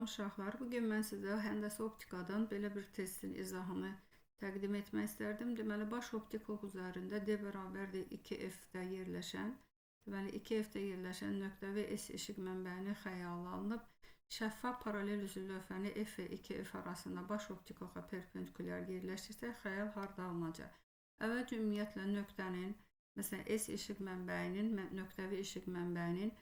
Uşaqlar, bugün mən sizə həndəsə optikadan belə bir testin izahını təqdim etmək istərdim. Deməli, baş optik ox üzərində D bərabərdir 2F-də yerləşən, deməli 2F-də yerləşən nöqtəvi S işıq mənbəyini xəyala alınıb. Şəffaf paralel üzlü lövhəni F və 2F arasında baş optik oxa perpendikulyar yerləşdirsə, xəyal harda alınacaq? Əvvəlcə ümumiyyətlə nöqtənin, məsələn S işıq mənbəyinin, nöqtəvi işıq mənbəyinin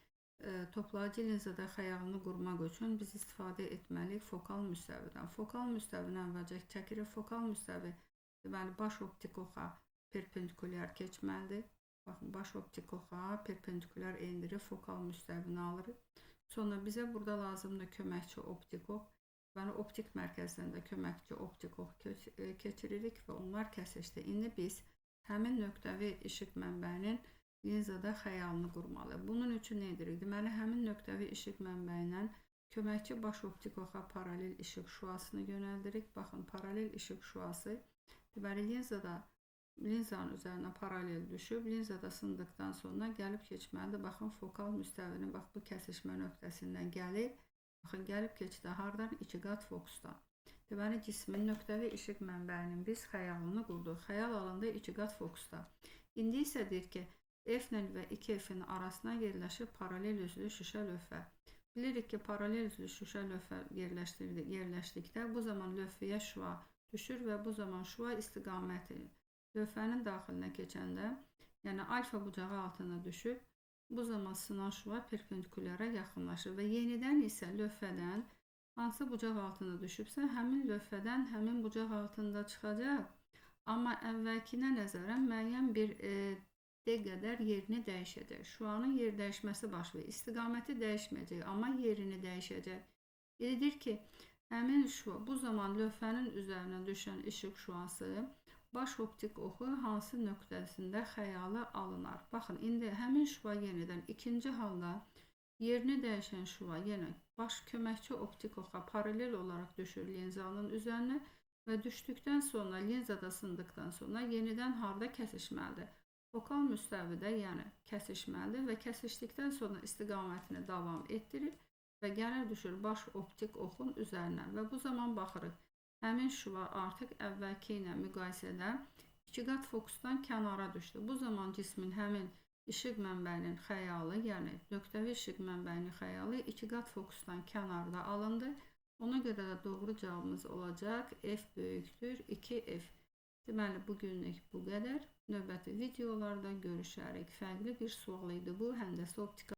toplayıcı linzada xəyalını qurmaq üçün biz istifadə etməliyik fokal müstəvidən. Fokal müstəvini əvvəlcə çəkirik. Fokal müstəvi deməli baş optik oxa perpendikulyar keçməlidir. Baxın, baş optik oxa perpendikulyar endirib fokal müstəvini alırıq. Sonra bizə burada lazımdır köməkçi optik ox. Deməli optik mərkəzdən də köməkçi optik ox keçiririk və onlar kəsişdi. İndi biz həmin nöqtəvi işıq mənbəyinin linzada xəyalını qurmalıyıq. Bunun üçün nə edirik? Deməli, həmin nöqtəvi işıq mənbəyindən köməkçi baş optik oxa paralel işıq şüasını yönəldirik. Baxın, paralel işıq şüası deməli linzanın üzərinə paralel düşüb, linzada sındıqdan sonra gəlib keçməlidir. Baxın, fokal müstəvinin bax bu kəsişmə nöqtəsindən gəlir. Baxın, gəlib keçdi hardan? 2 qat fokusdan. Deməli, cismin nöqtəvi işıq mənbəyinin biz xəyalını qurduq. Xəyal alındı 2 qat fokusda. İndi isə deyir ki, F və 2F-in arasına yerləşib paralel üzlü şüşə lövhə. Bilirik ki, paralel üzlü şüşə lövhə yerləşdikdə bu zaman lövhəyə şüa düşür və bu zaman şüa istiqaməti lövhənin daxilinə keçəndə, yəni alfa bucağı altına düşüb, bu zaman sınan şüa perpendikulyara yaxınlaşır və yenidən isə lövhədən hansı bucaq altına düşübsə, həmin lövhədən həmin bucaq altında çıxacaq. Amma əvvəlkinə nəzərən müəyyən bir D qədər yerini dəyişəcək. Şüanın yer dəyişməsi baş verir. İstiqaməti dəyişməyəcək, amma yerini dəyişəcək. Dedir ki, həmin şüa bu zaman lövhənin üzərinə düşən işıq şüası baş optik oxu hansı nöqtəsində xəyalı alınar. Baxın, indi həmin şüa yenidən ikinci halda yerini dəyişən şüa yenə baş köməkçi optik oxa paralel olaraq düşür linzanın üzərinə və düşdükdən sonra linzada sındıqdan sonra yenidən harda kəsişməlidir? Fokal müstəvidə, yəni kəsişməlidir və kəsişdikdən sonra istiqamətini davam etdirir və gəlir düşür baş optik oxun üzərinə və bu zaman baxırıq. Həmin şüa artıq əvvəlki ilə müqayisədə 2 qat fokusdan kənara düşdü. Bu zaman cismin həmin işıq mənbəyinin xəyalı, yəni nöqtəvi işıq mənbəyinin xəyalı 2 qat fokusdan kənarda alındı. Ona görə də doğru cavabımız olacaq F böyükdür 2F. Deməli, bugünlük bu qədər. Növbəti videolarda görüşərik. Fərqli bir sual idi bu, həndəsə optika.